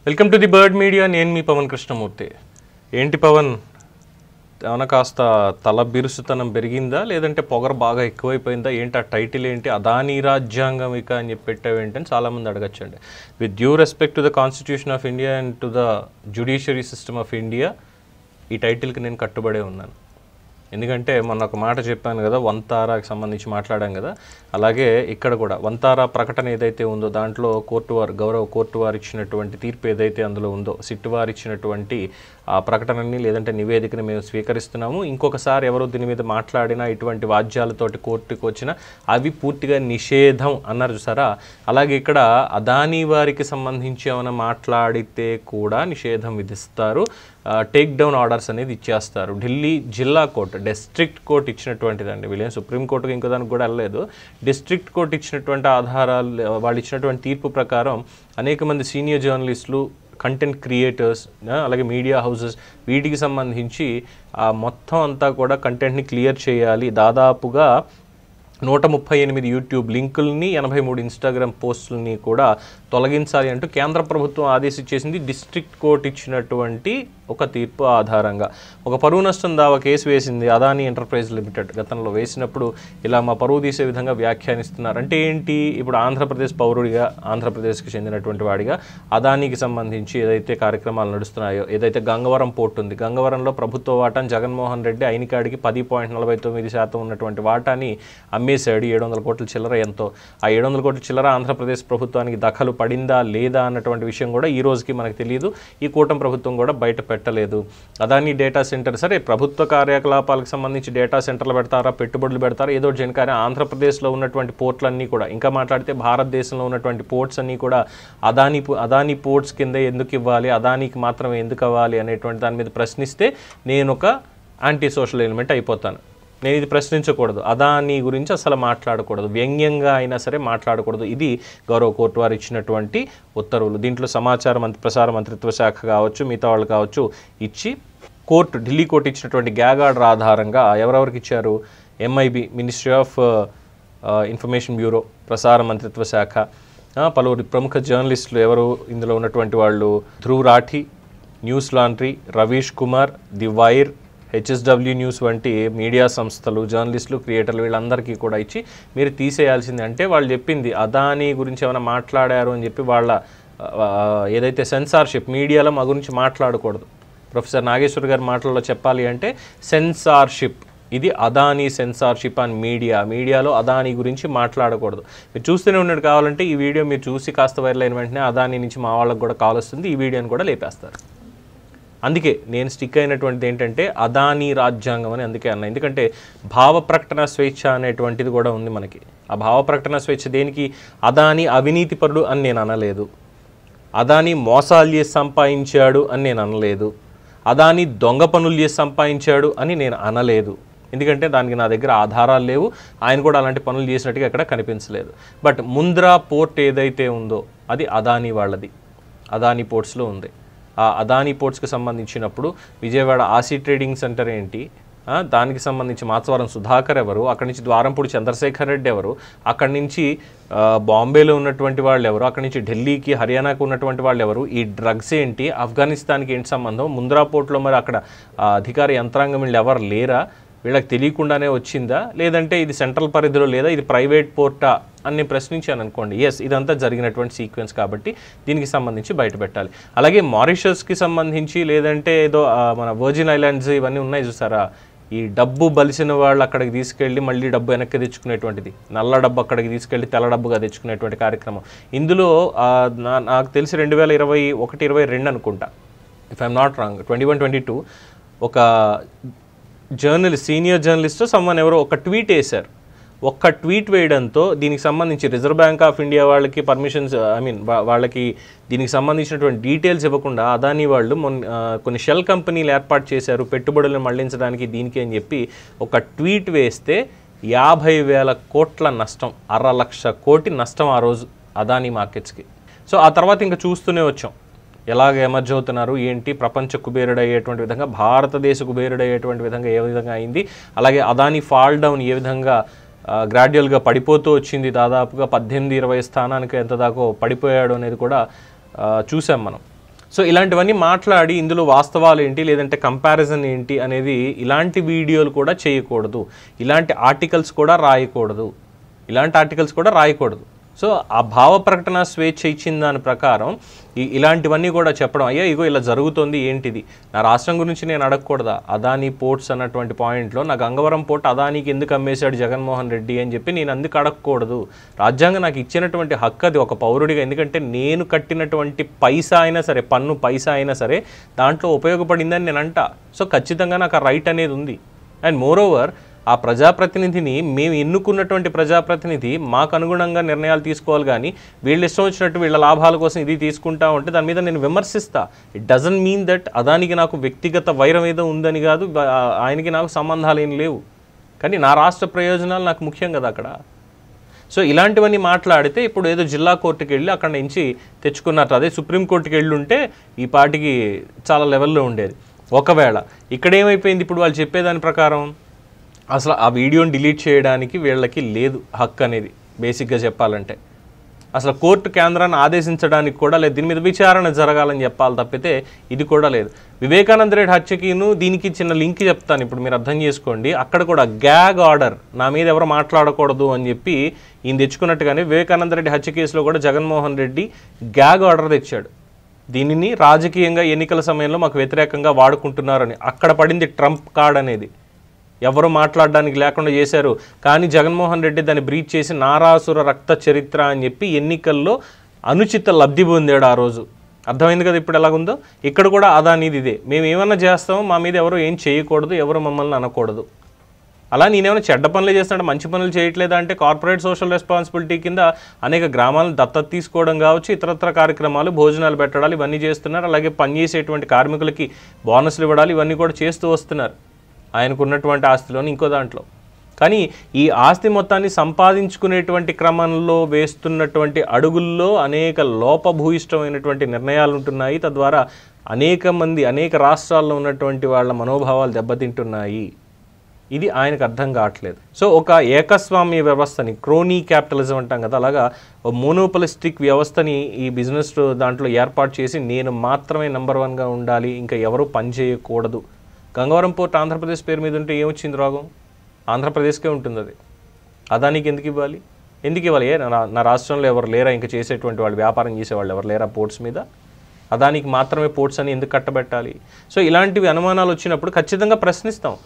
Welcome to the bird media. నేను మీ పవన్ కృష్ణమూర్తి. ఏంటి పవన్, ఏమన్నా కాస్త తల బిరుసుతనం పెరిగిందా, లేదంటే పొగరు బాగా ఎక్కువైపోయిందా? ఏంటి ఆ టైటిల్ ఏంటి, అదానీ రాజ్యాంగం ఇక అని చెప్పి పెట్టావేంటని చాలామంది అడగచ్చండి. With due respect to the constitution of India and to the judiciary system of India, ఈ టైటిల్కి నేను కట్టుబడే ఉన్నాను. ఎందుకంటే మొన్న ఒక మాట చెప్పాను కదా, వంతారాకి సంబంధించి మాట్లాడాం కదా, అలాగే ఇక్కడ కూడా వంతారా ప్రకటన ఏదైతే ఉందో దాంట్లో గౌరవ కోర్టు వారు ఇచ్చినటువంటి తీర్పు ఏదైతే అందులో ఉందో, సిట్టు వారు ఇచ్చినటువంటి ఆ ప్రకటనని లేదంటే నివేదికని మేము స్వీకరిస్తున్నాము. ఇంకొకసారి ఎవరో దీని మీద మాట్లాడినా, ఇటువంటి వాద్యాలతోటి కోర్టుకు వచ్చినా అవి పూర్తిగా నిషేధం అన్నారు చూసారా. అలాగే ఇక్కడ అదానీ వారికి సంబంధించి ఏమైనా మాట్లాడితే కూడా నిషేధం విధిస్తారు, టేక్ డౌన్ ఆర్డర్స్ అనేది ఇచ్చేస్తారు. ఢిల్లీ జిల్లా కోర్టు, డిస్ట్రిక్ట్ కోర్టు ఇచ్చినటువంటిదండి. వీళ్ళేం సుప్రీంకోర్టుకి ఇంకో దానికి కూడా వెళ్ళలేదు. డిస్ట్రిక్ట్ కోర్టు ఇచ్చినటువంటి ఆధారాలు, వాళ్ళు ఇచ్చినటువంటి తీర్పు ప్రకారం అనేక మంది సీనియర్ జర్నలిస్టులు, కంటెంట్ క్రియేటర్స్, అలాగే మీడియా హౌసెస్, వీటికి సంబంధించి మొత్తం అంతా కూడా కంటెంట్ని క్లియర్ చేయాలి. దాదాపుగా 138 యూట్యూబ్ లింకుల్ని, 83 ఇన్స్టాగ్రామ్ పోస్టులని కూడా తొలగించాలి అంటూ కేంద్ర ప్రభుత్వం ఆదేశించేసింది. డిస్ట్రిక్ట్ కోర్టు ఇచ్చినటువంటి ఒక తీర్పు ఆధారంగా ఒక పరువు నష్టం దావా కేసు వేసింది అదానీ ఎంటర్ప్రైజ్ లిమిటెడ్. గతంలో వేసినప్పుడు ఇలా మా పరువు తీసే విధంగా వ్యాఖ్యానిస్తున్నారు. అంటే ఏంటి, ఇప్పుడు ఆంధ్రప్రదేశ్ పౌరుడిగా, ఆంధ్రప్రదేశ్కి చెందినటువంటి వాడిగా అదానీకి సంబంధించి ఏదైతే కార్యక్రమాలు నడుస్తున్నాయో, ఏదైతే గంగవరం పోర్టు ఉంది, గంగవరంలో ప్రభుత్వ వాటాను జగన్మోహన్ రెడ్డి అయినకాడికి 10.49% ఉన్నటువంటి వాటాని అమ్మేశాడు. 700 కోట్ల చిల్లర ఎంతో. ఆ 700 కోట్ల చిల్లర ఆంధ్రప్రదేశ్ ప్రభుత్వానికి దఖలు పడిందా లేదా అన్నటువంటి విషయం కూడా ఈ రోజుకి మనకు తెలియదు. ఈ కూటమి ప్రభుత్వం కూడా బయట పెట్టలేదు. అదానీ డేటా సెంటర్, సరే ప్రభుత్వ కార్యకలాపాలకు సంబంధించి డేటా సెంటర్లు పెడతారా, పెట్టుబడులు పెడతారా, ఏదో ఒకటి. కానీ ఆంధ్రప్రదేశ్లో ఉన్నటువంటి పోర్ట్లన్నీ కూడా, ఇంకా మాట్లాడితే భారతదేశంలో ఉన్నటువంటి పోర్ట్స్ అన్నీ కూడా అదానీ పోర్ట్స్ కింద ఎందుకు ఇవ్వాలి, అదానీకి మాత్రమే ఎందుకు ఇవ్వాలి అనేటువంటి దాని మీద ప్రశ్నిస్తే నేను ఒక యాంటీ సోషల్ ఎలిమెంట్ అయిపోతాను. నేను ఇది ప్రశ్నించకూడదు, అదానీ గురించి అసలు మాట్లాడకూడదు, వ్యంగ్యంగా అయినా సరే మాట్లాడకూడదు. ఇది గౌరవ కోర్టు వారు ఇచ్చినటువంటి ఉత్తర్వులు. దీంట్లో ప్రసార మంత్రిత్వ శాఖ కావచ్చు, మిగతా వాళ్ళు కావచ్చు ఇచ్చి ఢిల్లీ కోర్టు ఇచ్చినటువంటి గ్యాగ్ ఆర్డర్ ఆధారంగా ఎవరెవరికి ఇచ్చారు, MIB, ministry of information bureau, ప్రసార మంత్రిత్వ శాఖ, పలువురు ప్రముఖ జర్నలిస్టులు ఎవరు ఇందులో ఉన్నటువంటి వాళ్ళు, Dhruv Rathee, news laundry, Ravish Kumar, the wire, HSW news వంటి మీడియా సంస్థలు, జర్నలిస్టులు, క్రియేటర్లు, వీళ్ళందరికీ కూడా ఇచ్చి మీరు తీసేయాల్సింది. అంటే వాళ్ళు చెప్పింది అదానీ గురించి ఏమైనా మాట్లాడారు అని చెప్పి వాళ్ళ ఏదైతే సెన్సార్షిప్, మీడియాలో మా గురించి మాట్లాడకూడదు. ప్రొఫెసర్ నాగేశ్వర్ గారి మాటల్లో చెప్పాలి అంటే సెన్సార్షిప్, ఇది అదానీ సెన్సార్షిప్ అండ్ మీడియాలో అదానీ గురించి మాట్లాడకూడదు. మీరు చూస్తూనే ఉన్నట్టు కావాలంటే ఈ వీడియో మీరు చూసి కాస్త వైరల్ అయిన వెంటనే అదానీ నుంచి మా వాళ్ళకి కూడా కాల్ వస్తుంది, ఈ వీడియోని కూడా లేపేస్తారు. అందుకే నేను స్టిక్ అయినటువంటిది ఏంటంటే అదానీ రాజ్యాంగం అని అందుకే అన్నా. ఎందుకంటే భావ ప్రకటన స్వేచ్ఛ అనేటువంటిది కూడా ఉంది మనకి. ఆ భావ ప్రకటన స్వేచ్ఛ దేనికి, అదానీ అవినీతిపరుడు అని నేను అనలేదు, అదానీ మోసాలు చేసి సంపాదించాడు అని నేను అనలేదు, అదానీ దొంగ పనులు చేసి సంపాదించాడు అని నేను అనలేదు. ఎందుకంటే దానికి నా దగ్గర ఆధారాలు లేవు, ఆయన కూడా అలాంటి పనులు చేసినట్టుగా ఎక్కడ కనిపించలేదు. బట్ ముంద్రా పోర్ట్ ఏదైతే ఉందో అది అదానీ వాళ్ళది, అదానీ పోర్ట్స్లో ఉంది. ఆ అదానీ పోర్ట్స్కి సంబంధించినప్పుడు విజయవాడ ఆసీ ట్రేడింగ్ సెంటర్ ఏంటి, దానికి సంబంధించి మాచవరం సుధాకర్ ఎవరు, అక్కడి నుంచి ద్వారంపూడి చంద్రశేఖర్ రెడ్డి ఎవరు, అక్కడి నుంచి బాంబేలో ఉన్నటువంటి వాళ్ళు ఎవరు, అక్కడి నుంచి ఢిల్లీకి, హర్యానాకు ఉన్నటువంటి వాళ్ళు ఎవరు, ఈ డ్రగ్స్ ఏంటి, ఆఫ్ఘనిస్తాన్కి ఏంటి సంబంధం, ముంద్రా పోర్ట్లో మరి అక్కడ అధికార యంత్రాంగం వీళ్ళు ఎవరు లేరా, వీళ్ళకి తెలియకుండానే వచ్చిందా, లేదంటే ఇది సెంట్రల్ పరిధిలో లేదా, ఇది ప్రైవేట్ పోర్టా అని ప్రశ్నించాను అనుకోండి. ఎస్, ఇదంతా జరిగినటువంటి సీక్వెన్స్ కాబట్టి దీనికి సంబంధించి బయట పెట్టాలి. అలాగే మారిషస్కి సంబంధించి లేదంటే ఏదో మన వర్జిన్ ఐలాండ్స్ ఇవన్నీ ఉన్నాయి చూసారా, ఈ డబ్బు బలిసిన వాళ్ళు అక్కడికి తీసుకెళ్ళి మళ్ళీ డబ్బు వెనక్కి తెచ్చుకునేటువంటిది, నల్ల డబ్బు అక్కడికి తీసుకెళ్ళి తెల్ల డబ్బుగా తెచ్చుకునేటువంటి కార్యక్రమం. ఇందులో నాకు తెలిసి 2021-22 అనుకుంటా, ఇఫ్ ఐఎమ్ నాట్ రాంగ్, 21-22 ఒక సీనియర్ జర్నలిస్ట్ సమ్మన్ ఎవరో ఒక ట్వీట్ వేశారు. ఒక్క ట్వీట్ వేయడంతో దీనికి సంబంధించి రిజర్వ్ బ్యాంక్ ఆఫ్ ఇండియా వాళ్ళకి పర్మిషన్స్, వాళ్ళకి దీనికి సంబంధించినటువంటి డీటెయిల్స్ ఇవ్వకుండా అదానీ వాళ్ళు కొన్ని షెల్ కంపెనీలు ఏర్పాటు చేశారు పెట్టుబడులను మళ్లించడానికి దీనికి అని చెప్పి ఒక ట్వీట్ వేస్తే 50,000 కోట్ల నష్టం, 1,00,000 కోటి నష్టం ఆ రోజు అదానీ మార్కెట్స్కి. సో ఆ తర్వాత ఇంకా చూస్తూనే వచ్చాం ఎలాగ ఎమర్జ్ అవుతున్నారు ఏంటి, ప్రపంచ కుబేరుడు అయ్యేటువంటి విధంగా, భారతదేశ కుబేరుడు అయ్యేటువంటి విధంగా ఏ విధంగా అయింది, అలాగే అదానీ ఫాల్ డౌన్ ఏ విధంగా గ్రాడ్యువల్గా పడిపోతూ వచ్చింది, దాదాపుగా 18-20 స్థానానికి ఎంత దాకా పడిపోయాడు అనేది కూడా చూసాం మనం. సో ఇలాంటివన్నీ మాట్లాడి ఇందులో వాస్తవాలు ఏంటి లేదంటే కంపారిజన్ ఏంటి అనేది ఇలాంటి వీడియోలు కూడా చేయకూడదు, ఇలాంటి ఆర్టికల్స్ కూడా రాయకూడదు. సో ఆ భావ ప్రకటన స్వేచ్ఛ ఇచ్చిన దాని ప్రకారం ఇలాంటివన్నీ కూడా చెప్పడం, అయ్యా ఇగో ఇలా జరుగుతుంది ఏంటిది, నా రాష్ట్రం గురించి నేను అడగకూడదా, అదానీ పోర్ట్స్ అన్నటువంటి పాయింట్లో నా గంగవరం పోర్ట్ అదానీకి ఎందుకు అమ్మేశాడు జగన్మోహన్ రెడ్డి అని చెప్పి నేను అందుకు అడగకూడదు. రాజ్యాంగం నాకు ఇచ్చినటువంటి హక్కు అది ఒక పౌరుడిగా, ఎందుకంటే నేను కట్టినటువంటి పైసా అయినా సరే, పన్ను పైసా అయినా సరే దాంట్లో ఉపయోగపడిందని నేను అంటా. సో ఖచ్చితంగా నాకు ఆ రైట్ అనేది ఉంది. అండ్ మోరోవర్ ఆ ప్రజాప్రతినిధిని, మేము ఎన్నుకున్నటువంటి ప్రజాప్రతినిధి మాకు అనుగుణంగా నిర్ణయాలు తీసుకోవాలి, కానీ వీళ్ళు ఇష్టం వచ్చినట్టు వీళ్ళ లాభాల కోసం ఇది తీసుకుంటా ఉంటే దాని మీద నేను విమర్శిస్తా. ఇట్ డజంట్ మీన్ దట్ అదానికి నాకు వ్యక్తిగత వైరం ఏదో ఉందని కాదు, ఆయనకి నాకు సంబంధాలు ఏం లేవు, కానీ నా రాష్ట్ర ప్రయోజనాలు నాకు ముఖ్యం కదా అక్కడ. సో ఇలాంటివన్నీ మాట్లాడితే ఇప్పుడు ఏదో జిల్లా కోర్టుకి వెళ్ళి అక్కడ నుంచి తెచ్చుకున్నట్టు, అదే సుప్రీంకోర్టుకి వెళ్ళి ఉంటే ఈ పార్టీకి చాలా లెవెల్లో ఉండేది. ఒకవేళ ఇక్కడ ఏమైపోయింది, ఇప్పుడు వాళ్ళు చెప్పేదాని ప్రకారం అసలు ఆ వీడియోని డిలీట్ చేయడానికి వీళ్ళకి లేదు హక్కు అనేది. బేసిక్గా చెప్పాలంటే అసలు కోర్టు కేంద్రాన్ని ఆదేశించడానికి కూడా లేదు, దీని మీద విచారణ జరగాలని చెప్పాలి తప్పితే ఇది కూడా లేదు. వివేకానంద రెడ్డి హత్యకిను దీనికి చిన్న లింక్ చెప్తాను, ఇప్పుడు మీరు అర్థం చేసుకోండి. అక్కడ కూడా గ్యాగ్ ఆర్డర్, నా మీద ఎవరు మాట్లాడకూడదు అని చెప్పి ఈయన తెచ్చుకున్నట్టుగానే వివేకానంద రెడ్డి హత్య కేసులో కూడా జగన్మోహన్ రెడ్డి గ్యాగ్ ఆర్డర్ తెచ్చాడు. దీనిని రాజకీయంగా ఎన్నికల సమయంలో మాకు వ్యతిరేకంగా వాడుకుంటున్నారని అక్కడ పడింది ట్రంప్ కార్డ్ అనేది, ఎవరు మాట్లాడడానికి లేకుండా చేశారు. కానీ జగన్మోహన్ రెడ్డి దాన్ని బ్రీచ్ చేసి నారాసుర రక్త చరిత్ర అని చెప్పి ఎన్నికల్లో అనుచిత లబ్ధి పొందాడు ఆ రోజు. అర్థమైంది కదా ఇప్పుడు ఎలాగుందో. ఇక్కడ కూడా అదానిది ఇదే, మేము ఏమన్నా చేస్తామో మా మీద ఎవరు ఏం చేయకూడదు, ఎవరు మమ్మల్ని అనకూడదు. అలా నేనేమైనా చెడ్డ పనులు చేస్తున్నాడు, మంచి పనులు చేయట్లేదా అంటే కార్పొరేట్ సోషల్ రెస్పాన్సిబిలిటీ కింద అనేక గ్రామాలను దత్తత తీసుకోవడం కావచ్చు, ఇతరత్ర కార్యక్రమాలు, భోజనాలు పెట్టడాలు ఇవన్నీ చేస్తున్నారు. అలాగే పనిచేసేటువంటి కార్మికులకి బోనస్లు ఇవ్వడాలు ఇవన్నీ కూడా చేస్తూ వస్తున్నారు ఆయనకు ఉన్నటువంటి ఆస్తిలోని ఇంకో దాంట్లో. కానీ ఈ ఆస్తి మొత్తాన్ని సంపాదించుకునేటువంటి క్రమంలో వేస్తున్నటువంటి అడుగుల్లో అనేక లోపభూయిష్టమైనటువంటి నిర్ణయాలు ఉంటున్నాయి. తద్వారా అనేక రాష్ట్రాల్లో ఉన్నటువంటి వాళ్ళ మనోభావాలు దెబ్బతింటున్నాయి. ఇది ఆయనకు అర్థం కావట్లేదు. సో ఒక ఏకస్వామ్య వ్యవస్థని, క్రోనీ క్యాపిటలిజం అంటాం కదా, అలాగా మోనోపలిస్టిక్ వ్యవస్థని ఈ బిజినెస్ దాంట్లో ఏర్పాటు చేసి నేను మాత్రమే నెంబర్ 1గా ఉండాలి, ఇంకా ఎవరు పని చేయకూడదు. గంగవరం పోర్ట్ ఆంధ్రప్రదేశ్ పేరు మీద ఉంటే ఏమొచ్చింది రోగం? ఆంధ్రప్రదేశ్కే ఉంటుంది అది. అదానికి ఎందుకు ఇవ్వాలి? నా రాష్ట్రంలో ఎవరు లేరా ఇంకా చేసేటువంటి వాళ్ళు, వ్యాపారం చేసేవాళ్ళు ఎవరు లేరా పోర్ట్స్ మీద? అదానికి మాత్రమే పోర్ట్స్ అని ఎందుకు కట్టబెట్టాలి? సో ఇలాంటివి అనుమానాలు వచ్చినప్పుడు ఖచ్చితంగా ప్రశ్నిస్తాం.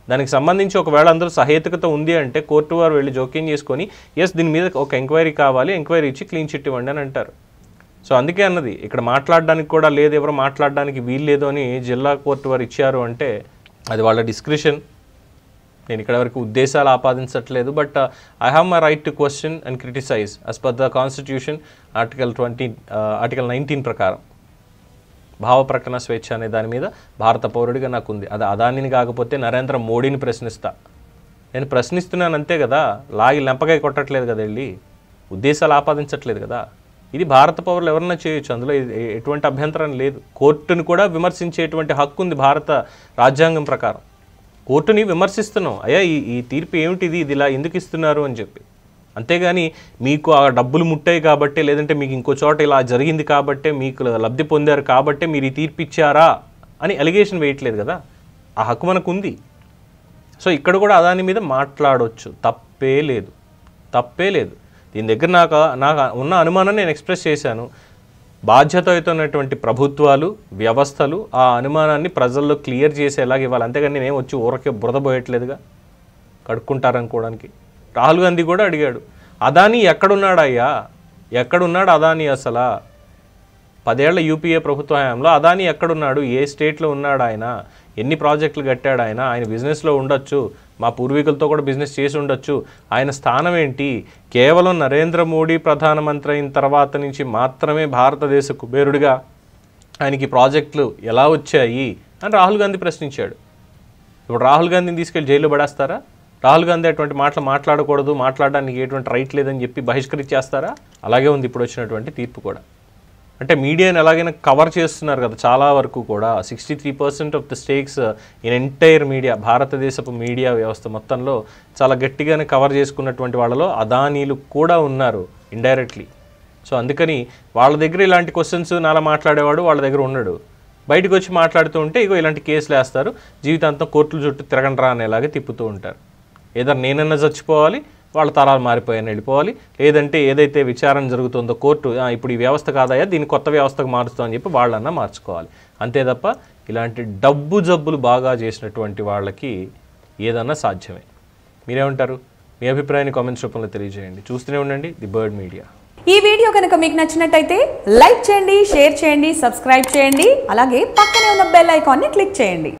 దానికి సంబంధించి ఒకవేళ అందరూ సహేతుకత ఉంది అంటే కోర్టు వారు వెళ్ళి జోక్యం చేసుకొని ఎస్ దీని మీద ఒక ఎంక్వైరీ కావాలి, ఎంక్వైరీ ఇచ్చి క్లీన్ చిట్ ఇవ్వండి అని అంటారు. సో అందుకే అన్నది ఇక్కడ మాట్లాడడానికి కూడా లేదు, ఎవరు మాట్లాడడానికి వీలు లేదు అని జిల్లా కోర్టు వారు ఇచ్చారు అంటే అది వాళ్ళ డిస్క్రిషన్. నేను ఇక్కడ వరకు ఉద్దేశాలు ఆపాదించట్లేదు, but I have my right to question and criticise as per the constitution article 19 ప్రకారం. భావ ప్రకటన స్వేచ్ఛ అనే దాని మీద భారత పౌరుడిగా నాకు ఉంది. అది అదానిని కాకపోతే నరేంద్ర మోడీని ప్రశ్నిస్తా. నేను ప్రశ్నిస్తున్నాను అంతే కదా, లాగి లెంపకాయ కొట్టట్లేదు కదా, వెళ్ళి ఉద్దేశాలు ఆపాదించట్లేదు కదా. ఇది భారత పౌరులు ఎవరన్నా చేయొచ్చు, అందులో ఎటువంటి అభ్యంతరం లేదు. కోర్టును కూడా విమర్శించేటువంటి హక్కు ఉంది భారత రాజ్యాంగం ప్రకారం. కోర్టుని విమర్శిస్తున్నాం, అయ్యా ఈ తీర్పు ఏమిటిది, ఇది ఇలా ఎందుకు ఇస్తున్నారు అని చెప్పి. అంతేగాని మీకు ఆ డబ్బులు ముట్టాయి కాబట్టే, లేదంటే మీకు ఇంకో చోట ఇలా జరిగింది కాబట్టే, మీకు లబ్ధి పొందారు కాబట్టే మీరు ఈ తీర్పు ఇచ్చారా అని అలిగేషన్ వేయట్లేదు కదా. ఆ హక్కు మనకు ఉంది. సో ఇక్కడ కూడా అదాని మీద మాట్లాడవచ్చు, తప్పే లేదు. దీని దగ్గర నాకు ఉన్న అనుమానాన్ని నేను ఎక్స్ప్రెస్ చేశాను. బాధ్యతయుతమైనటువంటి ప్రభుత్వాలు, వ్యవస్థలు ఆ అనుమానాన్ని ప్రజల్లో క్లియర్ చేసేలాగా ఇవ్వాలి. అంతేగాని నేనేం వచ్చి ఊరకే బురదపోయట్లేదుగా కడుక్కుంటారనుకోవడానికి. రాహుల్ గాంధీ కూడా అడిగాడు, అదానీ ఎక్కడున్నాడయ్యా, ఎక్కడున్నాడు అదానీ? అసలు 10 ఏళ్ల యూపీఏ ప్రభుత్వ హయాంలో అదానీ ఎక్కడున్నాడు? ఏ స్టేట్లో ఉన్నాడు ఆయన? ఎన్ని ప్రాజెక్టులు కట్టాడు ఆయన? ఆయన బిజినెస్లో ఉండొచ్చు, మా పూర్వీకులతో కూడా బిజినెస్ చేసి ఉండొచ్చు. ఆయన స్థానం ఏంటి? కేవలం నరేంద్ర మోడీ ప్రధానమంత్రి అయిన తర్వాత నుంచి మాత్రమే భారతదేశ కుబేరుడిగా ఆయనకి ప్రాజెక్టులు ఎలా వచ్చాయి అని రాహుల్ గాంధీ ప్రశ్నించాడు. ఇప్పుడు రాహుల్ గాంధీని తీసుకెళ్ళి జైల్లో పడేస్తారా? రాహుల్ గాంధీ అటువంటి మాటలు మాట్లాడకూడదు, మాట్లాడడానికి ఎటువంటి రైట్ లేదని చెప్పి బహిష్కరించేస్తారా? అలాగే ఉంది ఇప్పుడు వచ్చినటువంటి తీర్పు కూడా. అంటే మీడియాని ఎలాగైనా కవర్ చేస్తున్నారు కదా చాలా వరకు కూడా. 63% of the స్టేక్స్ in entire media, భారతదేశపు మీడియా వ్యవస్థ మొత్తంలో చాలా గట్టిగానే కవర్ చేసుకున్నటువంటి వాళ్ళలో అదానీలు కూడా ఉన్నారు ఇండైరెక్ట్లీ. సో అందుకని వాళ్ళ దగ్గర ఇలాంటి క్వశ్చన్స్ నాలా మాట్లాడేవాడు వాళ్ళ దగ్గర ఉన్నాడు. బయటకు వచ్చి మాట్లాడుతూ ఉంటే ఇగో ఇలాంటి కేసులు వేస్తారు, జీవితాంతం కోర్టుల చుట్టూ తిరగండ్రా అనేలాగే తిప్పుతూ ఉంటారు. ఏదో నేనన్నా చచ్చిపోవాలి, వాళ్ళ తరాలు మారిపోయాను వెళ్ళిపోవాలి, లేదంటే ఏదైతే విచారణ జరుగుతుందో కోర్టు ఇప్పుడు ఈ వ్యవస్థ కాదయా దీన్ని కొత్త వ్యవస్థకు మారుస్తామని చెప్పి వాళ్ళన్నా మార్చుకోవాలి. అంతే తప్ప ఇలాంటి డబ్బు జబ్బులు బాగా చేసినటువంటి వాళ్ళకి ఏదన్నా సాధ్యమే. మీరేమంటారు? మీ అభిప్రాయాన్ని కామెంట్స్ రూపంలో తెలియజేయండి. చూస్తూనే ఉండండి ది బర్డ్ మీడియా. ఈ వీడియో కనుక మీకు నచ్చినట్టయితే లైక్ చేయండి, షేర్ చేయండి, సబ్స్క్రైబ్ చేయండి. అలాగే పక్కనే ఉన్న బెల్ ఐకాన్ని క్లిక్ చేయండి.